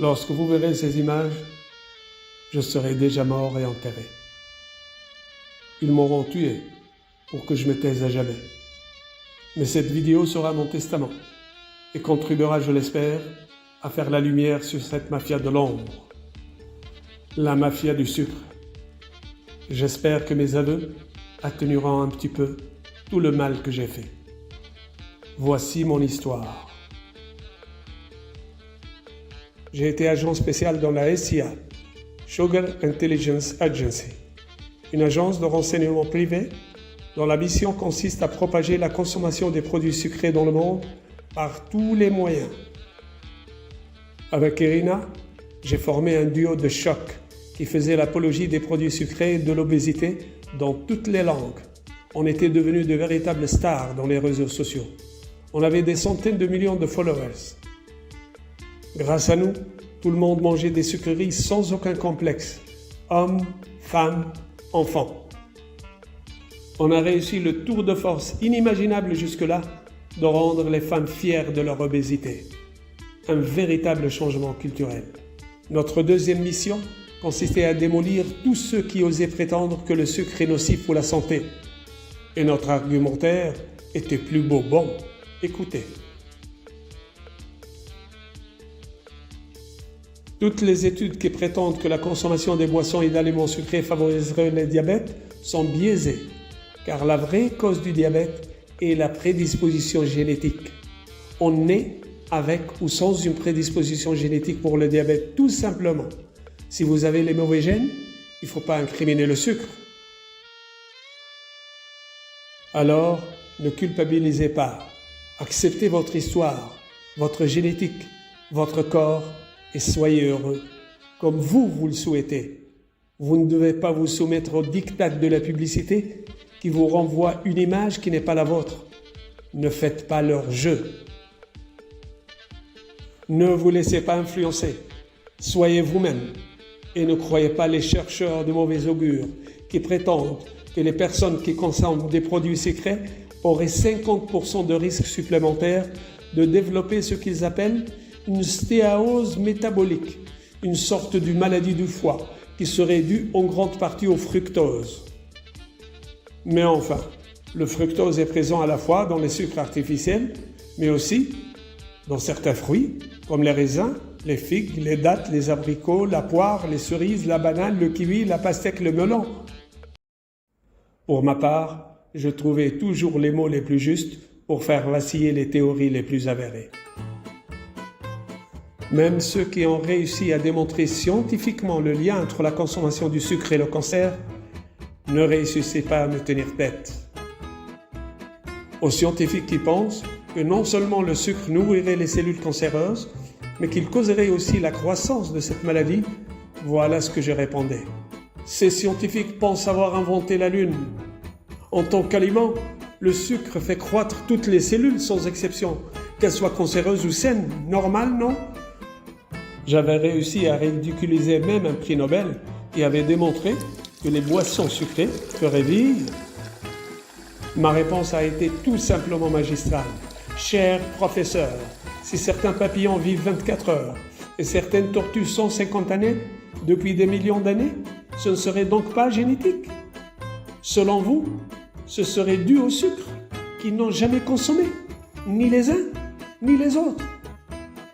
Lorsque vous verrez ces images, je serai déjà mort et enterré. Ils m'auront tué pour que je me taise à jamais. Mais cette vidéo sera mon testament et contribuera, je l'espère, à faire la lumière sur cette mafia de l'ombre, la mafia du sucre. J'espère que mes aveux atténueront un petit peu tout le mal que j'ai fait. Voici mon histoire. J'ai été agent spécial dans la SIA, Sugar Intelligence Agency, une agence de renseignement privé dont la mission consiste à propager la consommation des produits sucrés dans le monde par tous les moyens. Avec Irina, j'ai formé un duo de choc qui faisait l'apologie des produits sucrés et de l'obésité dans toutes les langues. On était devenus de véritables stars dans les réseaux sociaux. On avait des centaines de millions de followers. Grâce à nous, tout le monde mangeait des sucreries sans aucun complexe. Hommes, femmes, enfants. On a réussi le tour de force inimaginable jusque-là de rendre les femmes fières de leur obésité. Un véritable changement culturel. Notre deuxième mission consistait à démolir tous ceux qui osaient prétendre que le sucre est nocif pour la santé. Et notre argumentaire était plus beau. Bon, écoutez. Toutes les études qui prétendent que la consommation des boissons et d'aliments sucrés favoriserait le diabète sont biaisées, car la vraie cause du diabète est la prédisposition génétique. On naît avec ou sans une prédisposition génétique pour le diabète, tout simplement. Si vous avez les mauvais gènes, il ne faut pas incriminer le sucre. Alors, ne culpabilisez pas. Acceptez votre histoire, votre génétique, votre corps et soyez heureux, comme vous le souhaitez. Vous ne devez pas vous soumettre au diktat de la publicité qui vous renvoie une image qui n'est pas la vôtre. Ne faites pas leur jeu. Ne vous laissez pas influencer. Soyez vous-même et ne croyez pas les chercheurs de mauvais augure qui prétendent que les personnes qui consomment des produits sucrés auraient 50% de risque supplémentaire de développer ce qu'ils appellent une stéatose métabolique, une sorte de maladie du foie qui serait due en grande partie au fructose. Mais enfin, le fructose est présent à la fois dans les sucres artificiels, mais aussi dans certains fruits, comme les raisins, les figues, les dattes, les abricots, la poire, les cerises, la banane, le kiwi, la pastèque, le melon. Pour ma part, je trouvais toujours les mots les plus justes pour faire vaciller les théories les plus avérées. Même ceux qui ont réussi à démontrer scientifiquement le lien entre la consommation du sucre et le cancer ne réussissaient pas à me tenir tête. Aux scientifiques qui pensent que non seulement le sucre nourrirait les cellules cancéreuses, mais qu'il causerait aussi la croissance de cette maladie, voilà ce que je répondais. Ces scientifiques pensent avoir inventé la Lune. En tant qu'aliment, le sucre fait croître toutes les cellules sans exception, qu'elles soient cancéreuses ou saines. Normal, non? J'avais réussi à ridiculiser même un prix Nobel qui avait démontré que les boissons sucrées feraient vivre. Ma réponse a été tout simplement magistrale. Cher professeur, si certains papillons vivent 24 heures et certaines tortues 150 années depuis des millions d'années, ce ne serait donc pas génétique? Selon vous, ce serait dû au sucre qu'ils n'ont jamais consommé, ni les uns, ni les autres.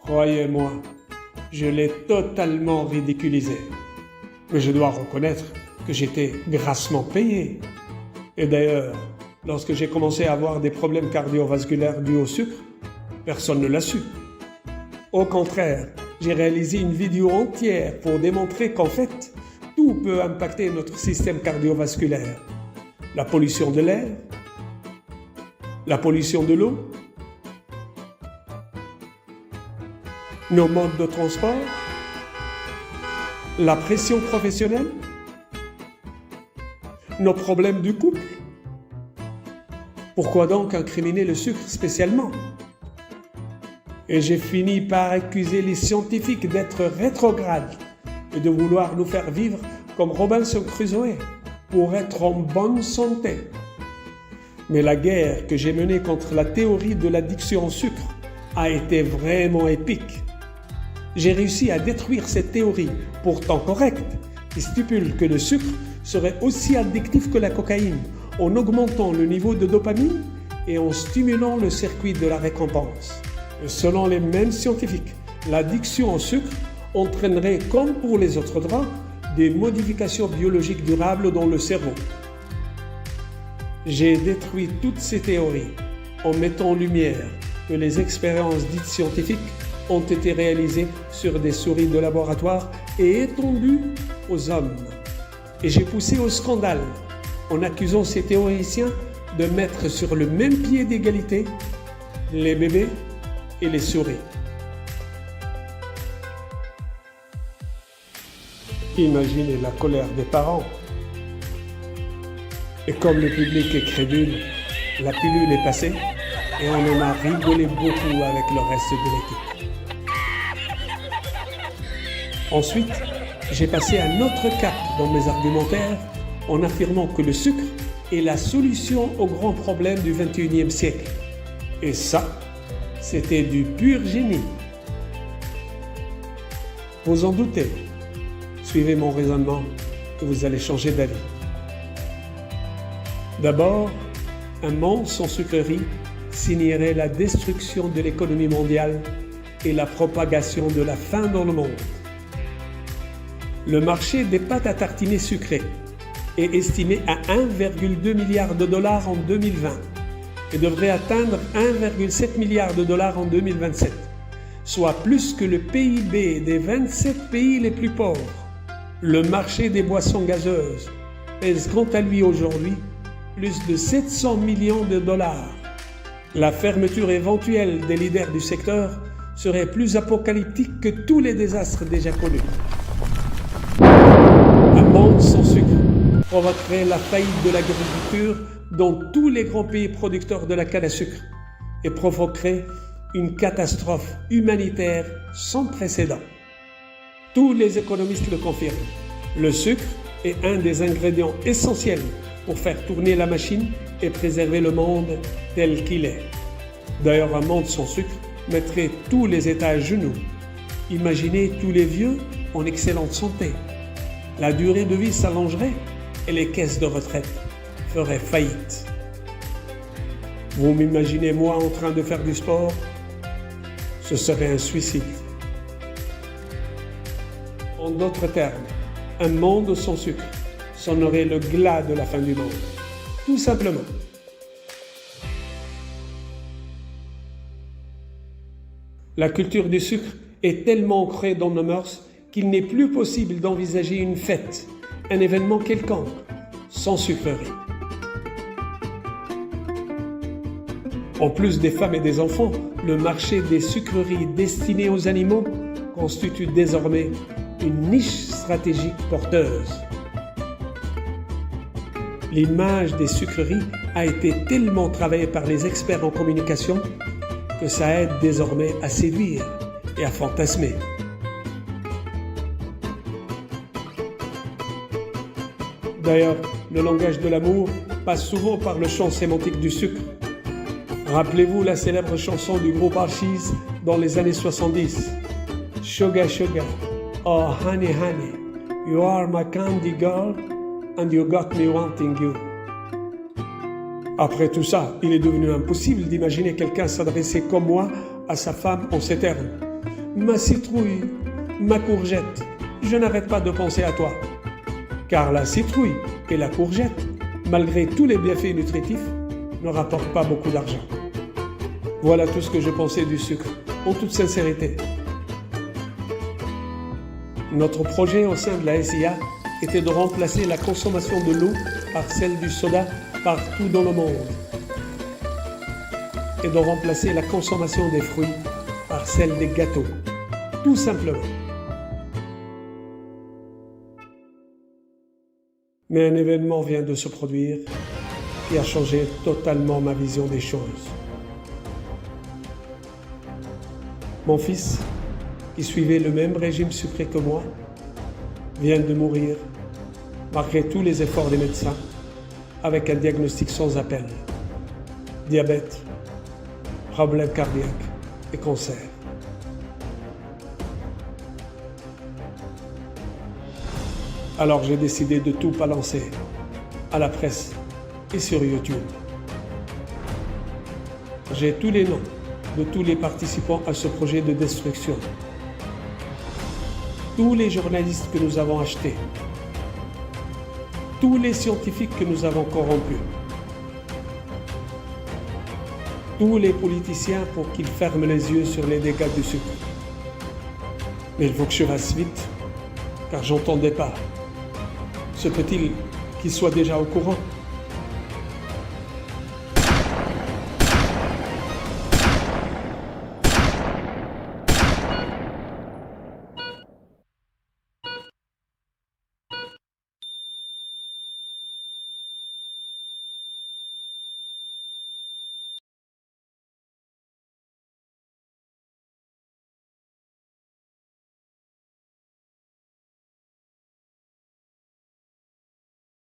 Croyez-moi, je l'ai totalement ridiculisé. Mais je dois reconnaître que j'étais grassement payé. Et d'ailleurs, lorsque j'ai commencé à avoir des problèmes cardiovasculaires dus au sucre, personne ne l'a su. Au contraire, j'ai réalisé une vidéo entière pour démontrer qu'en fait, tout peut impacter notre système cardiovasculaire. La pollution de l'air, la pollution de l'eau, nos modes de transport, la pression professionnelle, nos problèmes du couple. Pourquoi donc incriminer le sucre spécialement? Et j'ai fini par accuser les scientifiques d'être rétrogrades et de vouloir nous faire vivre comme Robinson Crusoe pour être en bonne santé. Mais la guerre que j'ai menée contre la théorie de l'addiction au sucre a été vraiment épique. j'ai réussi à détruire cette théorie, pourtant correcte, qui stipule que le sucre serait aussi addictif que la cocaïne, en augmentant le niveau de dopamine et en stimulant le circuit de la récompense. Selon les mêmes scientifiques, l'addiction au sucre entraînerait, comme pour les autres drogues, des modifications biologiques durables dans le cerveau. J'ai détruit toutes ces théories en mettant en lumière que les expériences dites scientifiques ont été réalisées sur des souris de laboratoire et étendues aux hommes. Et j'ai poussé au scandale en accusant ces théoriciens de mettre sur le même pied d'égalité les bébés et les souris. Imaginez la colère des parents. Et comme le public est crédule, la pilule est passée et on en a rigolé beaucoup avec le reste de l'équipe. Ensuite, j'ai passé un autre cap dans mes argumentaires en affirmant que le sucre est la solution aux grands problèmes du XXIe siècle. Et ça, c'était du pur génie. Vous en doutez? Suivez mon raisonnement et vous allez changer d'avis. D'abord, un monde sans sucrerie signerait la destruction de l'économie mondiale et la propagation de la faim dans le monde. Le marché des pâtes à tartiner sucrées est estimé à 1,2 milliard de dollars en 2020 et devrait atteindre 1,7 milliard de dollars en 2027, soit plus que le PIB des 27 pays les plus pauvres. Le marché des boissons gazeuses pèse quant à lui aujourd'hui plus de 700 millions de dollars. La fermeture éventuelle des leaders du secteur serait plus apocalyptique que tous les désastres déjà connus. Un monde sans sucre provoquerait la faillite de l'agriculture dans tous les grands pays producteurs de la canne à sucre et provoquerait une catastrophe humanitaire sans précédent. Tous les économistes le confirment. Le sucre est un des ingrédients essentiels pour faire tourner la machine et préserver le monde tel qu'il est. D'ailleurs, un monde sans sucre mettrait tous les États à genoux. Imaginez tous les vieux en excellente santé. La durée de vie s'allongerait et les caisses de retraite feraient faillite. Vous m'imaginez moi en train de faire du sport? Ce serait un suicide. En d'autres termes, un monde sans sucre sonnerait le glas de la fin du monde. Tout simplement. La culture du sucre est tellement ancrée dans nos mœurs qu'il n'est plus possible d'envisager une fête, un événement quelconque, sans sucrerie. En plus des femmes et des enfants, le marché des sucreries destinées aux animaux constitue désormais une niche stratégique porteuse. L'image des sucreries a été tellement travaillée par les experts en communication que ça aide désormais à séduire et à fantasmer. D'ailleurs, le langage de l'amour passe souvent par le champ sémantique du sucre. Rappelez-vous la célèbre chanson du groupe Archies dans les années 70. Sugar, sugar, oh honey, honey, you are my candy girl and you got me wanting you. Après tout ça, il est devenu impossible d'imaginer quelqu'un s'adresser comme moi à sa femme en ces termes. Ma citrouille, ma courgette, je n'arrête pas de penser à toi. Car la citrouille et la courgette, malgré tous les bienfaits nutritifs, ne rapportent pas beaucoup d'argent. Voilà tout ce que je pensais du sucre, en toute sincérité. Notre projet au sein de la SIA était de remplacer la consommation de l'eau par celle du soda partout dans le monde et de remplacer la consommation des fruits par celle des gâteaux, tout simplement. Mais un événement vient de se produire qui a changé totalement ma vision des choses. Mon fils, qui suivait le même régime sucré que moi, vient de mourir, malgré tous les efforts des médecins, avec un diagnostic sans appel. Diabète, problème cardiaque et cancer. Alors j'ai décidé de tout balancer à la presse et sur YouTube. J'ai tous les noms de tous les participants à ce projet de destruction. Tous les journalistes que nous avons achetés. Tous les scientifiques que nous avons corrompus. Tous les politiciens pour qu'ils ferment les yeux sur les dégâts du sucre. Mais il faut que je fasse vite, car j'entendais pas. Se peut-il qu'il soit déjà au courant ?